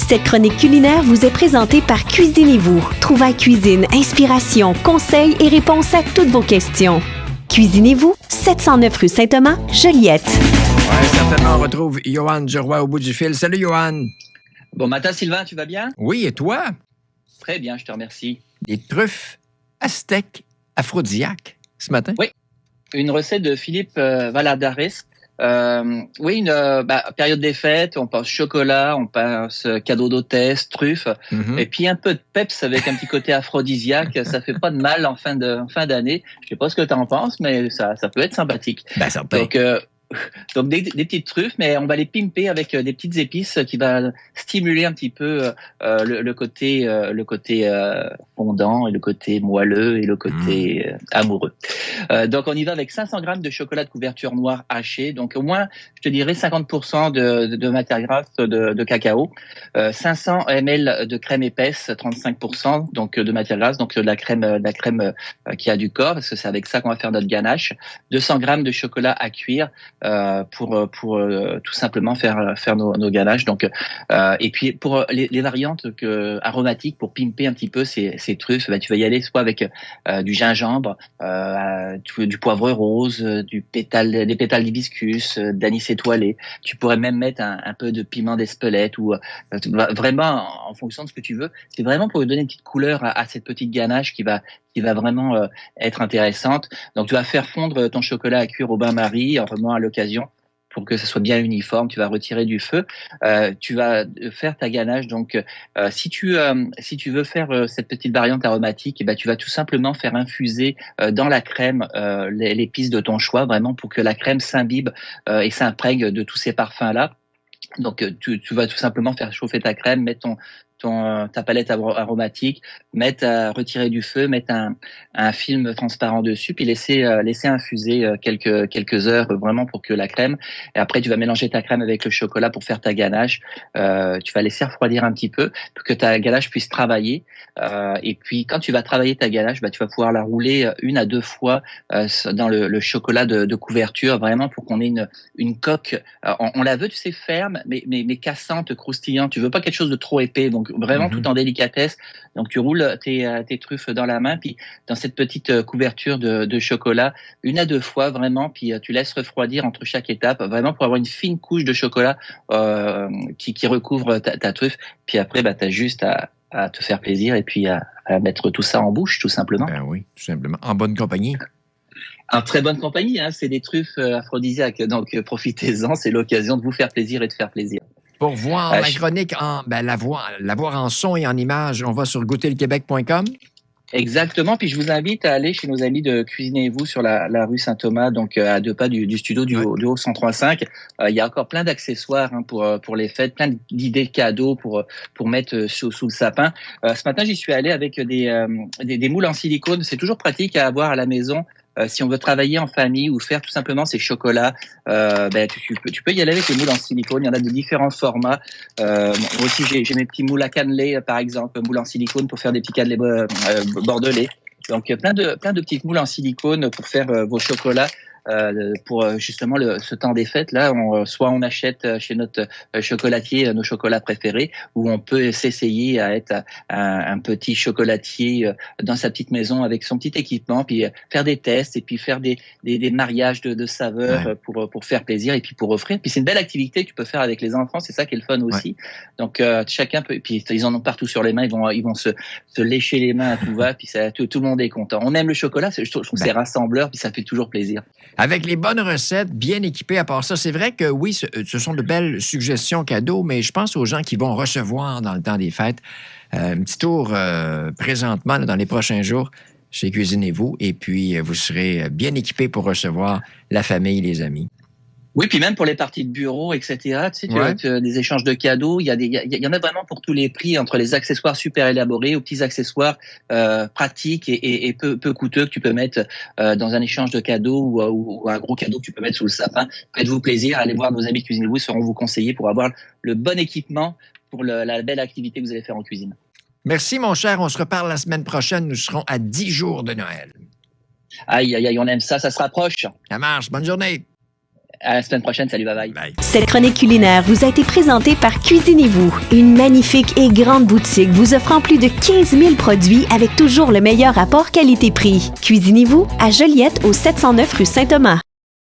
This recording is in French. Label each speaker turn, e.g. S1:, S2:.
S1: Cette chronique culinaire vous est présentée par Cuisinez-vous. Trouvailles cuisine, inspiration, conseils et réponses à toutes vos questions. Cuisinez-vous, 709 rue Saint-Thomas, Joliette.
S2: Oui, certainement, on retrouve Yoann Giroir au bout du fil. Salut, Yoann.
S3: Bon matin, Sylvain, tu vas bien?
S2: Oui, et toi?
S3: Très bien, je te remercie.
S2: Des truffes aztèques aphrodisiaques ce matin?
S3: Oui, une recette de Philippe Valladares. Oui, période des fêtes, on pense chocolat, on pense cadeau d'hôtesse, truffes, et puis un peu de peps avec un petit côté aphrodisiaque, ça fait pas de mal en fin d'année. Je sais pas ce que tu en penses, mais ça peut être sympathique.
S2: Ben, certain.
S3: Donc des petites truffes, mais on va les pimper avec des petites épices qui va stimuler un petit peu le côté fondant et le côté moelleux et le côté amoureux. Donc on y va avec 500 grammes de chocolat de couverture noire haché, donc au moins je te dirais 50% de matière grasse de cacao, 500 ml de crème épaisse, 35% donc de matière grasse, donc de la crème qui a du corps, parce que c'est avec ça qu'on va faire notre ganache, 200 grammes de chocolat à cuire pour tout simplement faire nos ganaches. Donc et puis pour les variantes aromatiques, pour pimper un petit peu ces truffes, tu vas y aller soit avec du gingembre, du poivre rose, des pétales d'hibiscus, d'anis étoilé. Tu pourrais même mettre un peu de piment d'Espelette ou vraiment en fonction de ce que tu veux. C'est vraiment pour donner une petite couleur à cette petite ganache qui va vraiment être intéressante. Donc tu vas faire fondre ton chocolat à cuire au bain-marie, en remuant à l'occasion pour que ce soit bien uniforme. Tu vas retirer du feu. Tu vas faire ta ganache. Donc si tu veux faire cette petite variante aromatique, tu vas tout simplement faire infuser dans la crème l'épice de ton choix, vraiment pour que la crème s'imbibe et s'imprègne de tous ces parfums-là. Donc tu vas tout simplement faire chauffer ta crème, mettre ta palette aromatique, retirer du feu, mettre un film transparent dessus, puis laisser infuser quelques heures vraiment pour que la crème. Et après tu vas mélanger ta crème avec le chocolat pour faire ta ganache. Tu vas laisser refroidir un petit peu pour que ta ganache puisse travailler. Et puis quand tu vas travailler ta ganache, tu vas pouvoir la rouler 1 à 2 fois dans le chocolat de couverture, vraiment pour qu'on ait une coque. On la veut, tu sais, ferme, mais cassante, croustillante. Tu veux pas quelque chose de trop épais, donc vraiment tout en délicatesse. Donc tu roules tes truffes dans la main, puis dans cette petite couverture de chocolat 1 à 2 fois vraiment, puis tu laisses refroidir entre chaque étape, vraiment pour avoir une fine couche de chocolat qui recouvre ta truffe. Puis après, t'as juste à te faire plaisir et puis à mettre tout ça en bouche, tout simplement.
S2: Ben oui, tout simplement. En bonne compagnie.
S3: En très bonne compagnie, hein, c'est des truffes aphrodisiaques, donc profitez-en, c'est l'occasion de vous faire plaisir et de faire plaisir.
S2: Pour voir la chronique, la voir en son et en image, on va sur goûterlequebec.com.
S3: Exactement, puis je vous invite à aller chez nos amis de Cuisinez-vous sur la rue Saint-Thomas, donc à 2 pas du studio du Haut 103.5. Il y a encore plein d'accessoires pour les fêtes, plein d'idées cadeaux pour mettre sous le sapin. Ce matin, j'y suis allé avec des moules en silicone. C'est toujours pratique à avoir à la maison. Si on veut travailler en famille ou faire tout simplement ces chocolats, tu peux y aller avec les moules en silicone. Il y en a de différents formats. Moi aussi, j'ai mes petits moules à cannelé, par exemple, moules en silicone pour faire des petits cannelés bordelais. Donc, plein de petites moules en silicone pour faire vos chocolats. Pour justement ce temps des fêtes là, soit on achète chez notre chocolatier nos chocolats préférés, ou on peut s'essayer à être un petit chocolatier dans sa petite maison avec son petit équipement, puis faire des tests et puis faire des mariages de saveurs pour faire plaisir et puis pour offrir. Puis c'est une belle activité que tu peux faire avec les enfants, c'est ça qui est le fun aussi. Donc chacun peut, puis ils en ont partout sur les mains, ils vont se lécher les mains à tout va, puis tout le monde est content. On aime le chocolat, je trouve que c'est rassembleur, puis ça fait toujours plaisir.
S2: Avec les bonnes recettes, bien équipées à part ça, c'est vrai que oui, ce sont de belles suggestions cadeaux, mais je pense aux gens qui vont recevoir dans le temps des fêtes un petit tour présentement dans les prochains jours chez Cuisinez-vous, et puis vous serez bien équipés pour recevoir la famille, les amis.
S3: Oui, puis même pour les parties de bureau, etc. Tu sais, tu as des échanges de cadeaux. Il y en a vraiment pour tous les prix, entre les accessoires super élaborés aux petits accessoires pratiques et peu coûteux que tu peux mettre dans un échange de cadeaux ou un gros cadeau que tu peux mettre sous le sapin. Faites-vous plaisir, allez voir nos amis de Cuisinez-vous, ils sauront vous conseiller pour avoir le bon équipement pour la belle activité que vous allez faire en cuisine.
S2: Merci, mon cher. On se reparle la semaine prochaine. Nous serons à 10 jours de Noël.
S3: Aïe, on aime ça se rapproche.
S2: Ça marche. Bonne journée.
S3: À la semaine prochaine. Salut, bye bye.
S2: Bye.
S1: Cette chronique culinaire vous a été présentée par Cuisinez-vous, une magnifique et grande boutique vous offrant plus de 15 000 produits avec toujours le meilleur rapport qualité-prix. Cuisinez-vous à Joliette au 709 rue Saint-Thomas.